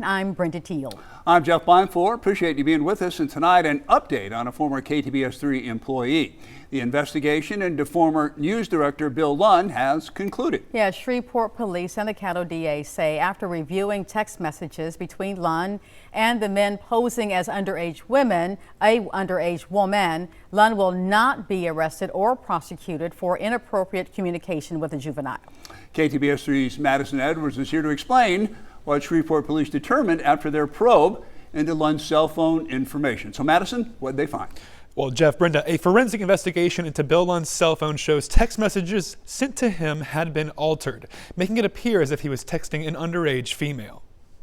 I'm Brenda Teal. I'm Jeff Blindfloor. Appreciate you being with us. And tonight, an update on a former KTBS3 employee. The investigation into former news director Bill Lunn has concluded. Yeah, Shreveport police and the Caddo DA say after reviewing text messages between Lunn and the men posing as underage women, a underage woman, Lunn will not be arrested or prosecuted for inappropriate communication with a juvenile. KTBS3's Madison Edwards is here to explain what Shreveport police determined after their probe into Lunn's cell phone information. So Madison, what did they find? Well, Jeff, Brenda, a forensic investigation into Bill Lunn's cell phone shows text messages sent to him had been altered, making it appear as if he was texting an underage female.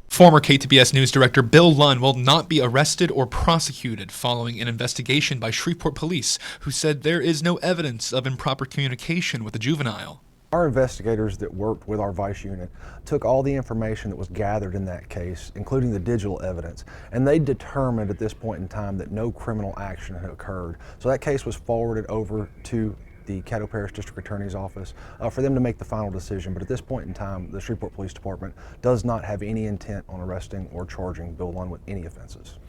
Former KTBS News Director Bill Lunn will not be arrested or prosecuted following an investigation by Shreveport police, who said there is no evidence of improper communication with a juvenile. Our investigators that worked with our Vice unit took all the information that was gathered in that case, including the digital evidence, and they determined at this point in time that no criminal action had occurred. So that case was forwarded over to the Caddo Parish District Attorney's Office for them to make the final decision. But at this point in time, the Shreveport Police Department does not have any intent on arresting or charging Bill Lunn with any offenses.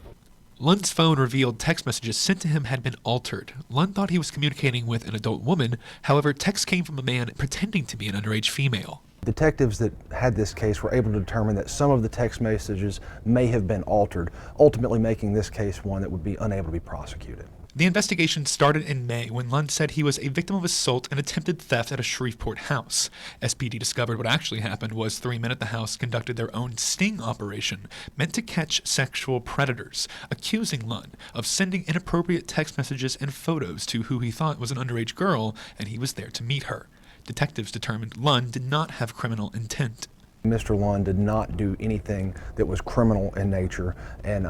Lunn's phone revealed text messages sent to him had been altered. Lunn thought he was communicating with an adult woman. However, texts came from a man pretending to be an underage female. Detectives that had this case were able to determine that some of the text messages may have been altered, ultimately making this case one that would be unable to be prosecuted. The investigation started in May when Lunn said he was a victim of assault and attempted theft at a Shreveport house. SPD discovered what actually happened was 3 men at the house conducted their own sting operation meant to catch sexual predators, accusing Lunn of sending inappropriate text messages and photos to who he thought was an underage girl, and he was there to meet her. Detectives determined Lunn did not have criminal intent. Mr. Lunn did not do anything that was criminal in nature, and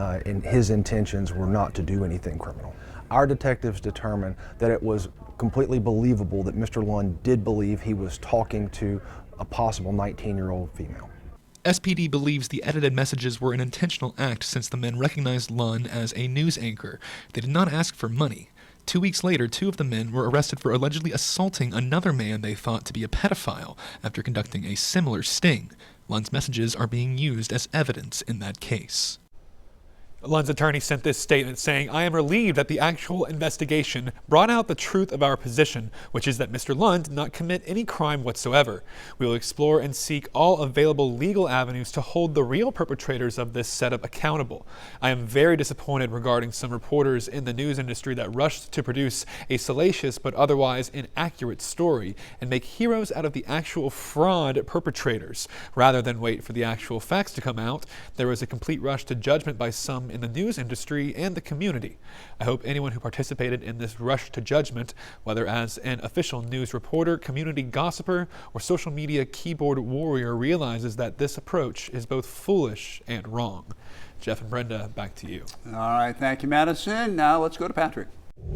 his intentions were not to do anything criminal. Our detectives determined that it was completely believable that Mr. Lunn did believe he was talking to a possible 19-year-old female. SPD believes the edited messages were an intentional act since the men recognized Lunn as a news anchor. They did not ask for money. 2 weeks later, 2 of the men were arrested for allegedly assaulting another man they thought to be a pedophile after conducting a similar sting. Lunn's messages are being used as evidence in that case. Lunn's attorney sent this statement saying, "I am relieved that the actual investigation brought out the truth of our position, which is that Mr. Lunn did not commit any crime whatsoever. We will explore and seek all available legal avenues to hold the real perpetrators of this setup accountable. I am very disappointed regarding some reporters in the news industry that rushed to produce a salacious but otherwise inaccurate story and make heroes out of the actual fraud perpetrators. Rather than wait for the actual facts to come out, there was a complete rush to judgment by some in the news industry and the community. I hope anyone who participated in this rush to judgment, whether as an official news reporter, community gossiper, or social media keyboard warrior, realizes that this approach is both foolish and wrong." Jeff and Brenda, back to you. All right, thank you, Madison. Now let's go to Patrick.